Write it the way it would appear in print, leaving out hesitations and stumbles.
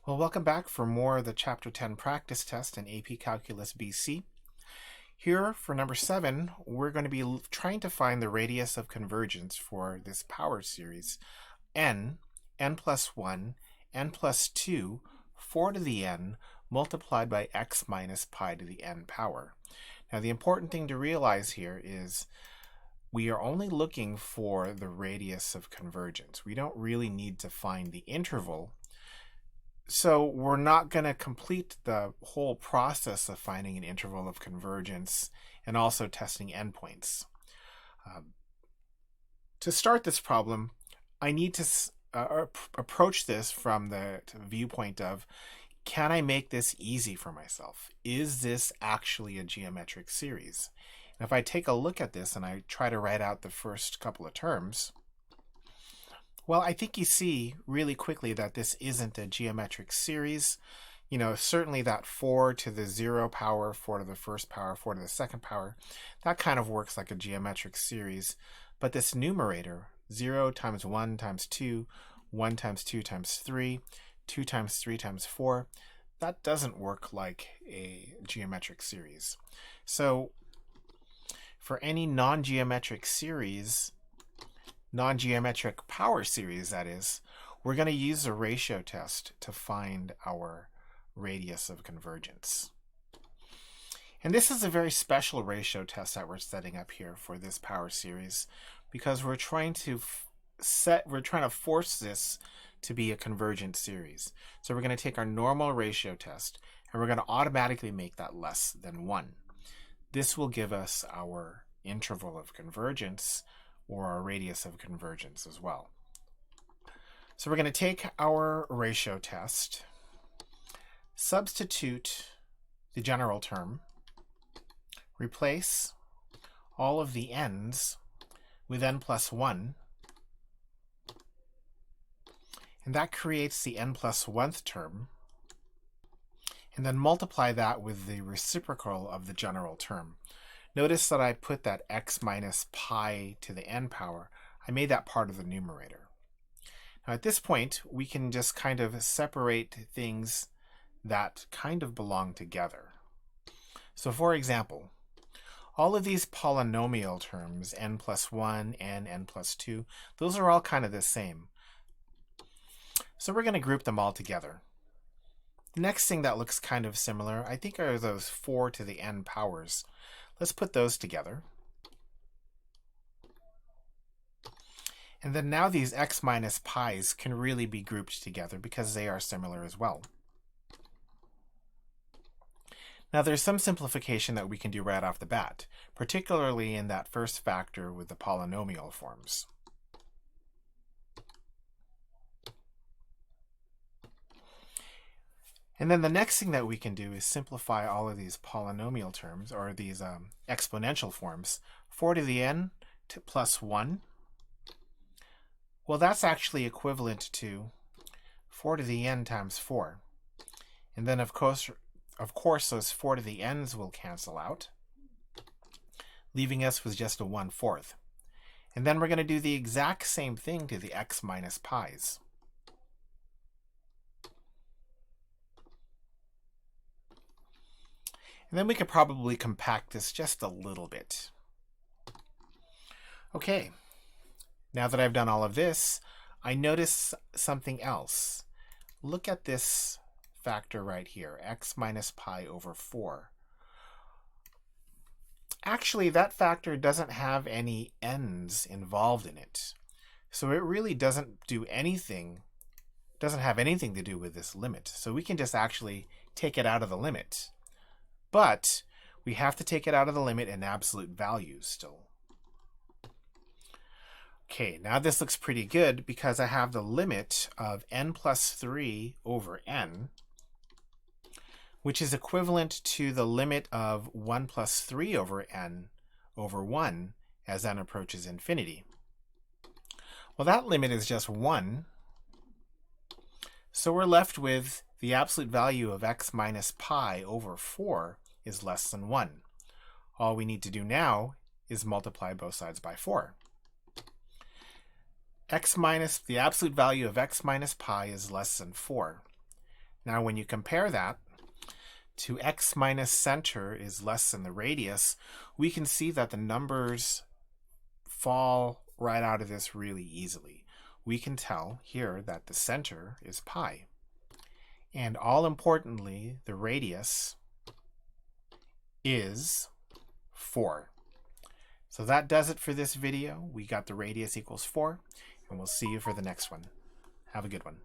Well, welcome back for more of the Chapter 10 practice test in AP Calculus BC. Here for number 7, we're going to be trying to find the radius of convergence for this power series n plus 1, n plus 2, 4 to the n, multiplied by x minus pi to the n power. Now the important thing to realize here is we are only looking for the radius of convergence. We don't really need to find the interval. So we're not going to complete the whole process of finding an interval of convergence and also testing endpoints. To start this problem, I need to approach this from the viewpoint of, can I make this easy for myself? Is this actually a geometric series? And if I take a look at this and I try to write out the first couple of terms, well, I think you see really quickly that this isn't a geometric series. You know, certainly that 4 to the 0 power, 4 to the first power, 4 to the second power, that kind of works like a geometric series. But this numerator, 0 times 1 times 2, 1 times 2 times 3, 2 times 3 times 4, that doesn't work like a geometric series. So for any non-geometric series, non-geometric power series, that is, we're going to use a ratio test to find our radius of convergence. And this is a very special ratio test that we're setting up here for this power series because we're trying to force this to be a convergent series. So we're going to take our normal ratio test and we're going to automatically make that less than 1. This will give us our interval of convergence, or our radius of convergence as well. So we're going to take our ratio test, substitute the general term, replace all of the n's with n plus 1, and that creates the n plus 1th term, and then multiply that with the reciprocal of the general term. Notice that I put that x minus pi to the n power. I made that part of the numerator. Now at this point, we can just kind of separate things that kind of belong together. So for example, all of these polynomial terms, n plus 1, n plus 2, those are all kind of the same. So we're going to group them all together. The next thing that looks kind of similar, I think, are those 4 to the n powers. Let's put those together. And then now these x minus pi's can really be grouped together because they are similar as well. Now there's some simplification that we can do right off the bat, particularly in that first factor with the polynomial forms. And then the next thing that we can do is simplify all of these polynomial terms, or these exponential forms. 4 to the n plus 1. Well, that's actually equivalent to 4 to the n times 4. And then, of course, those 4 to the n's will cancel out, leaving us with just a 1/4. And then we're going to do the exact same thing to the x minus pi's. And then we could probably compact this just a little bit. Okay, now that I've done all of this, I notice something else. Look at this factor right here, x minus pi over 4. Actually, that factor doesn't have any n's involved in it. So it really doesn't have anything to do with this limit. So we can just actually take it out of the limit. But we have to take it out of the limit in absolute values still. Okay, now this looks pretty good because I have the limit of n plus 3 over n, which is equivalent to the limit of 1 plus 3 over n over 1 as n approaches infinity. Well, that limit is just 1. So we're left with the absolute value of x minus pi over 4 is less than 1. All we need to do now is multiply both sides by 4. The absolute value of x minus pi is less than 4. Now when you compare that to x minus center is less than the radius, we can see that the numbers fall right out of this really easily. We can tell here that the center is pi. And all importantly, the radius is 4. So that does it for this video. We got the radius equals 4, and we'll see you for the next one. Have a good one.